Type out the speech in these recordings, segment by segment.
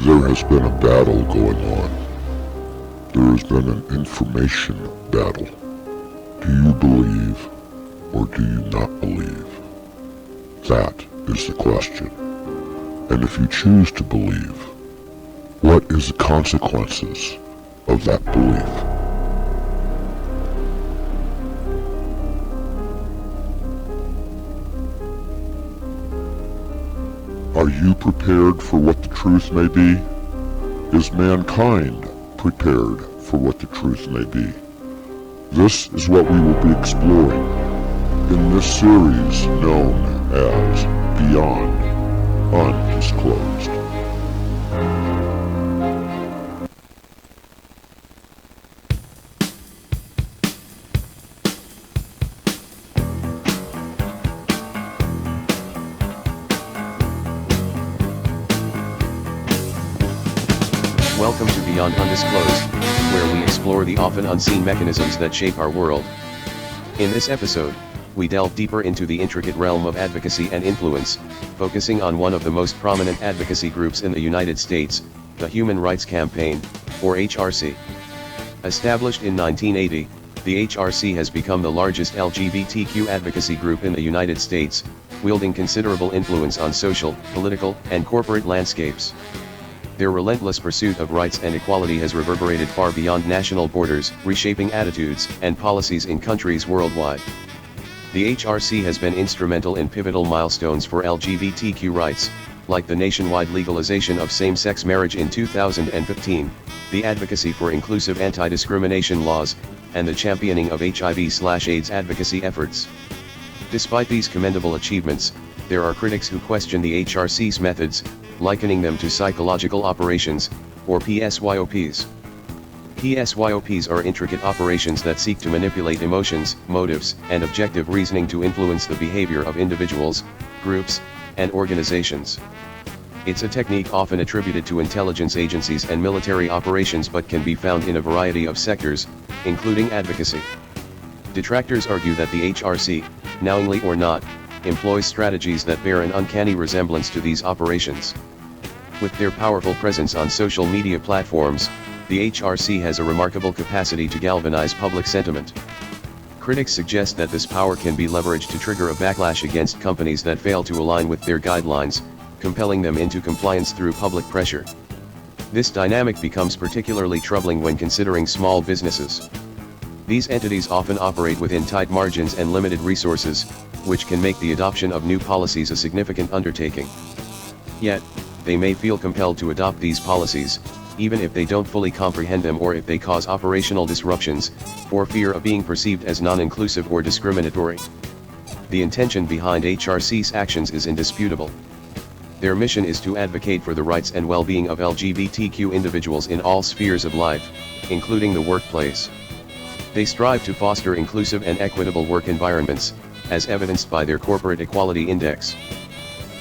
There has been a battle going on. There has been an information battle. Do you believe or do you not believe? That is the question. And if you choose to believe, what is the consequences of that belief? Are you prepared for what the truth may be? Is mankind prepared for what the truth may be? This is what we will be exploring in this series known as Beyond Undisclosed. Welcome to Beyond Undisclosed, where we explore the often unseen mechanisms that shape our world. In this episode, we delve deeper into the intricate realm of advocacy and influence, focusing on one of the most prominent advocacy groups in the United States, the Human Rights Campaign, or HRC. Established in 1980, the HRC has become the largest LGBTQ advocacy group in the United States, wielding considerable influence on social, political, and corporate landscapes. Their relentless pursuit of rights and equality has reverberated far beyond national borders, reshaping attitudes and policies in countries worldwide. The HRC has been instrumental in pivotal milestones for LGBTQ rights, like the nationwide legalization of same-sex marriage in 2015, the advocacy for inclusive anti-discrimination laws, and the championing of HIV/AIDS advocacy efforts. Despite these commendable achievements, there are critics who question the HRC's methods, likening them to psychological operations, or PSYOPs. PSYOPs are intricate operations that seek to manipulate emotions, motives, and objective reasoning to influence the behavior of individuals, groups, and organizations. It's a technique often attributed to intelligence agencies and military operations but can be found in a variety of sectors, including advocacy. Detractors argue that the HRC, knowingly or not, employs strategies that bear an uncanny resemblance to these operations. With their powerful presence on social media platforms, the HRC has a remarkable capacity to galvanize public sentiment. Critics suggest that this power can be leveraged to trigger a backlash against companies that fail to align with their guidelines, compelling them into compliance through public pressure. This dynamic becomes particularly troubling when considering small businesses. These entities often operate within tight margins and limited resources, which can make the adoption of new policies a significant undertaking. Yet, they may feel compelled to adopt these policies, even if they don't fully comprehend them or if they cause operational disruptions, for fear of being perceived as non-inclusive or discriminatory. The intention behind HRC's actions is indisputable. Their mission is to advocate for the rights and well-being of LGBTQ individuals in all spheres of life, including the workplace. They strive to foster inclusive and equitable work environments, as evidenced by their Corporate Equality Index.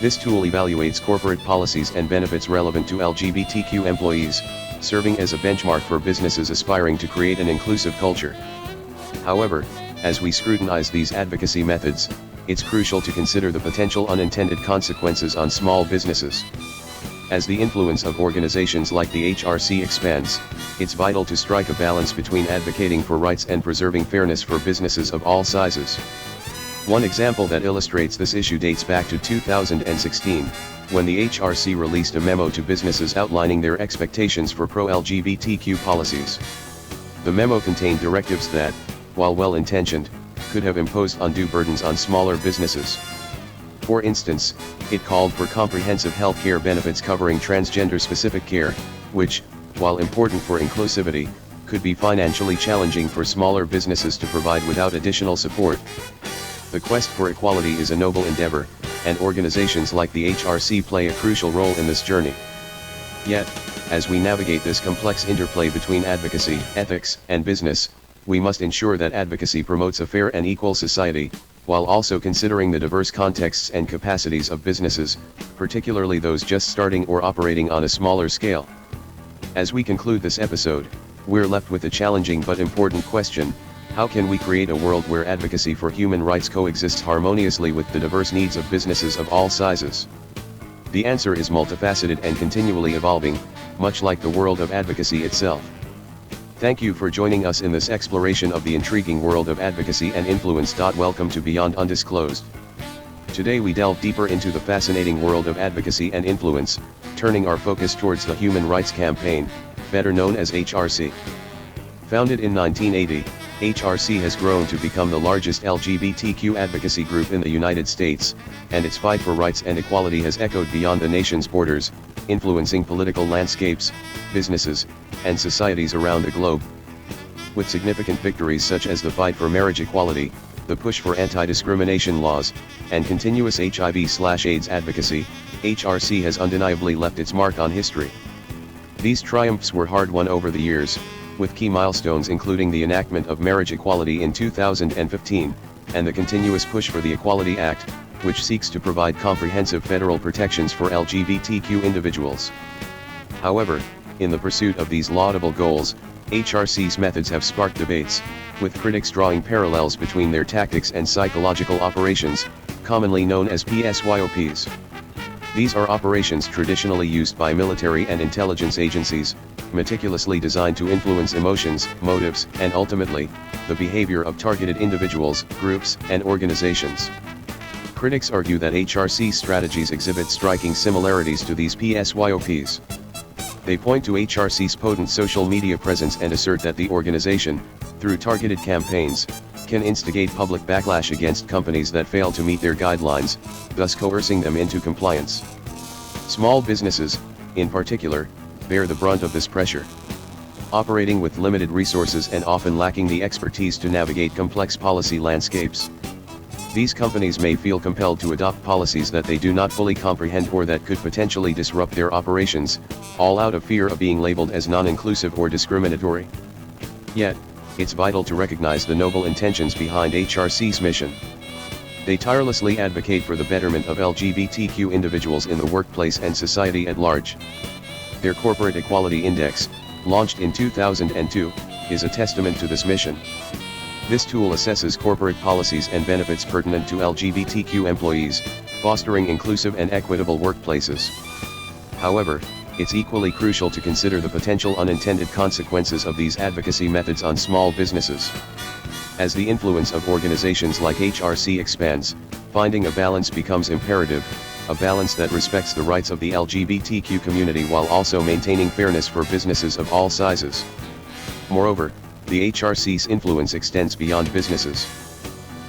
This tool evaluates corporate policies and benefits relevant to LGBTQ employees, serving as a benchmark for businesses aspiring to create an inclusive culture. However, as we scrutinize these advocacy methods, it's crucial to consider the potential unintended consequences on small businesses. As the influence of organizations like the HRC expands, it's vital to strike a balance between advocating for rights and preserving fairness for businesses of all sizes. One example that illustrates this issue dates back to 2016, when the HRC released a memo to businesses outlining their expectations for pro-LGBTQ policies. The memo contained directives that, while well-intentioned, could have imposed undue burdens on smaller businesses. For instance, it called for comprehensive health care benefits covering transgender-specific care, which, while important for inclusivity, could be financially challenging for smaller businesses to provide without additional support. The quest for equality is a noble endeavor, and organizations like the HRC play a crucial role in this journey. Yet, as we navigate this complex interplay between advocacy, ethics, and business, we must ensure that advocacy promotes a fair and equal society, while also considering the diverse contexts and capacities of businesses, particularly those just starting or operating on a smaller scale. As we conclude this episode, we're left with a challenging but important question: how can we create a world where advocacy for human rights coexists harmoniously with the diverse needs of businesses of all sizes? The answer is multifaceted and continually evolving, much like the world of advocacy itself. Thank you for joining us in this exploration of the intriguing world of advocacy and influence. Welcome to Beyond Undisclosed. Today we delve deeper into the fascinating world of advocacy and influence, turning our focus towards the Human Rights Campaign, better known as HRC. Founded in 1980, HRC has grown to become the largest LGBTQ advocacy group in the United States, and its fight for rights and equality has echoed beyond the nation's borders, influencing political landscapes, businesses, and societies around the globe. With significant victories such as the fight for marriage equality, the push for anti-discrimination laws, and continuous HIV/AIDS advocacy, HRC has undeniably left its mark on history. These triumphs were hard-won over the years, with key milestones including the enactment of marriage equality in 2015, and the continuous push for the Equality Act, which seeks to provide comprehensive federal protections for LGBTQ individuals. However, in the pursuit of these laudable goals, HRC's methods have sparked debates, with critics drawing parallels between their tactics and psychological operations, commonly known as PSYOPs. These are operations traditionally used by military and intelligence agencies, meticulously designed to influence emotions, motives, and ultimately, the behavior of targeted individuals, groups, and organizations. Critics argue that HRC's strategies exhibit striking similarities to these PSYOPs. They point to HRC's potent social media presence and assert that the organization, through targeted campaigns, can instigate public backlash against companies that fail to meet their guidelines, thus coercing them into compliance. Small businesses, in particular, bear the brunt of this pressure. Operating with limited resources and often lacking the expertise to navigate complex policy landscapes. These companies may feel compelled to adopt policies that they do not fully comprehend or that could potentially disrupt their operations, all out of fear of being labeled as non-inclusive or discriminatory. Yet, it's vital to recognize the noble intentions behind HRC's mission. They tirelessly advocate for the betterment of LGBTQ individuals in the workplace and society at large. Their Corporate Equality Index, launched in 2002, is a testament to this mission. This tool assesses corporate policies and benefits pertinent to LGBTQ employees, fostering inclusive and equitable workplaces. However, it's equally crucial to consider the potential unintended consequences of these advocacy methods on small businesses. As the influence of organizations like HRC expands, finding a balance becomes imperative, a balance that respects the rights of the LGBTQ community while also maintaining fairness for businesses of all sizes. Moreover, the HRC's influence extends beyond businesses.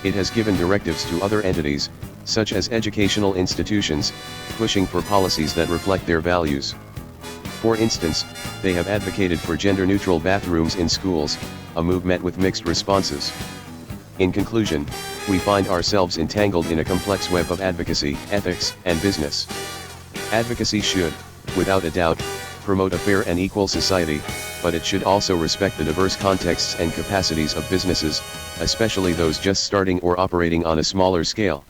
It has given directives to other entities, such as educational institutions, pushing for policies that reflect their values. For instance, they have advocated for gender-neutral bathrooms in schools, a move met with mixed responses. In conclusion, we find ourselves entangled in a complex web of advocacy, ethics, and business. Advocacy should, without a doubt, promote a fair and equal society, but it should also respect the diverse contexts and capacities of businesses, especially those just starting or operating on a smaller scale.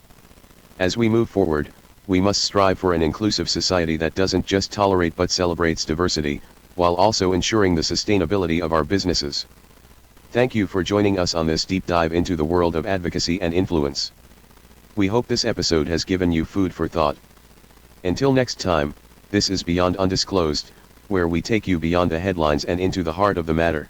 As we move forward, we must strive for an inclusive society that doesn't just tolerate but celebrates diversity, while also ensuring the sustainability of our businesses. Thank you for joining us on this deep dive into the world of advocacy and influence. We hope this episode has given you food for thought. Until next time, this is Beyond Undisclosed, where we take you beyond the headlines and into the heart of the matter.